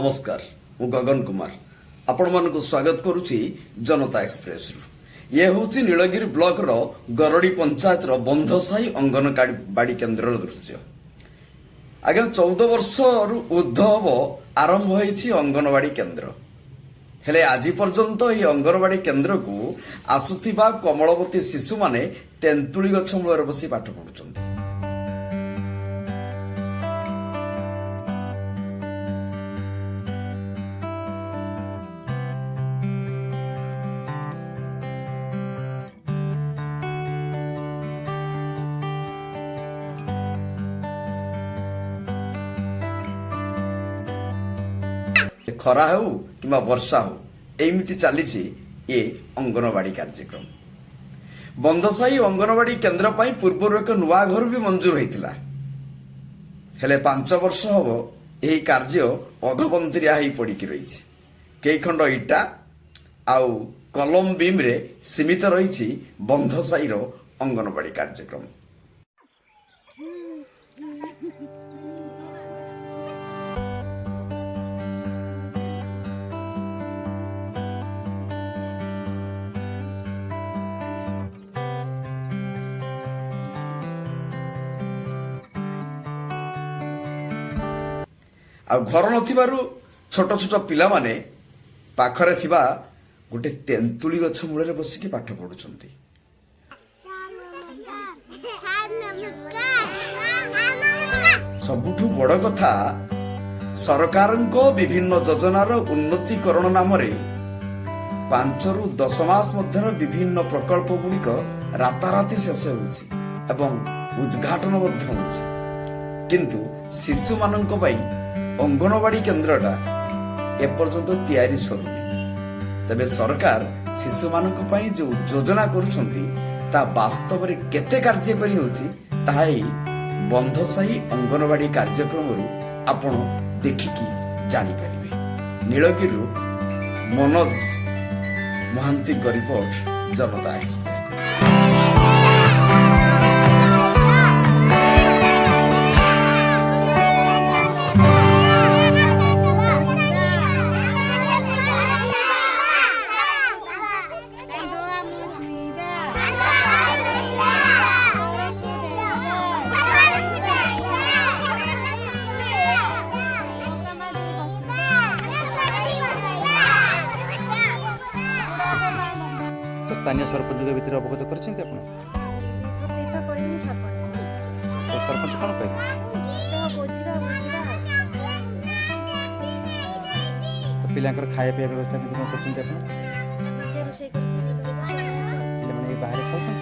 नमस्कार मु गगन कुमार आपण मानक स्वागत करुच्ची जनता एक्सप्रेस ये हूँ नीलगिरी ब्लॉक रो गरड़ी पंचायत रो बंधसाही अंगनवाड़ी केन्द्र दृश्य। आज्ञा 14 वर्ष ऊर्ध हम आरंभ होती अंगनवाड़ी केन्द्र हेले आज पर्यंत यह अंगनवाड़ी केन्द्र को आसुथिबा कमलवती शिशु माने तेंतुली गछ मूल बसी पाठ पढ़ुछन्ति। खरा हो कि वर्षा हो एमती चली ये अंगनवाड़ी कार्यक्रम। बंधसाही अंगनवाड़ी केन्द्र पूर्व एक नुआ घर भी मंजूर होता हेले 5 वर्ष हम यह कार्य अधबंतरिया पड़िकी रही। कई खंड इटा आउ कलम बीम रे सीमित रही बंधसाही अंगनवाड़ी कार्यक्रम। आ घर नथिबारु छोट छोट पिला माने पाखरे थिबा गोटे तेंतुली गछ मूल बसिकी पाठ पढ़ुछन्ति। सबुठु बड़ कथा सरकारको विभिन्न योजनार उन्नतीकरण नाम 5 रु 10 मास मध्य विभिन्न प्रकल्प गुड़िक राताराति शेष होउछि एवं उद्घाटन मध्य होउछि, किंतु शिशु मानक पई अंगनवाड़ी केन्द्रटा एपर्यंत तैयारी सरुनी। तबे सरकार शिशु मानक पई जो योजना करूछन्ति ता वास्तव रे केते कार्य करी होछि ताहा ही बंधसाही अंगनवाड़ी कार्यक्रम रु आपण देखिकी जानि परिबे। नीलगिरी मनोज महांती का रिपोर्ट, जनता एक्सप्रेस। स्थानीय सरपंच के भीतर अवगत कर सरपंच कौन कहे तो पिला खाया पीया व्यवस्था बाहर खाऊ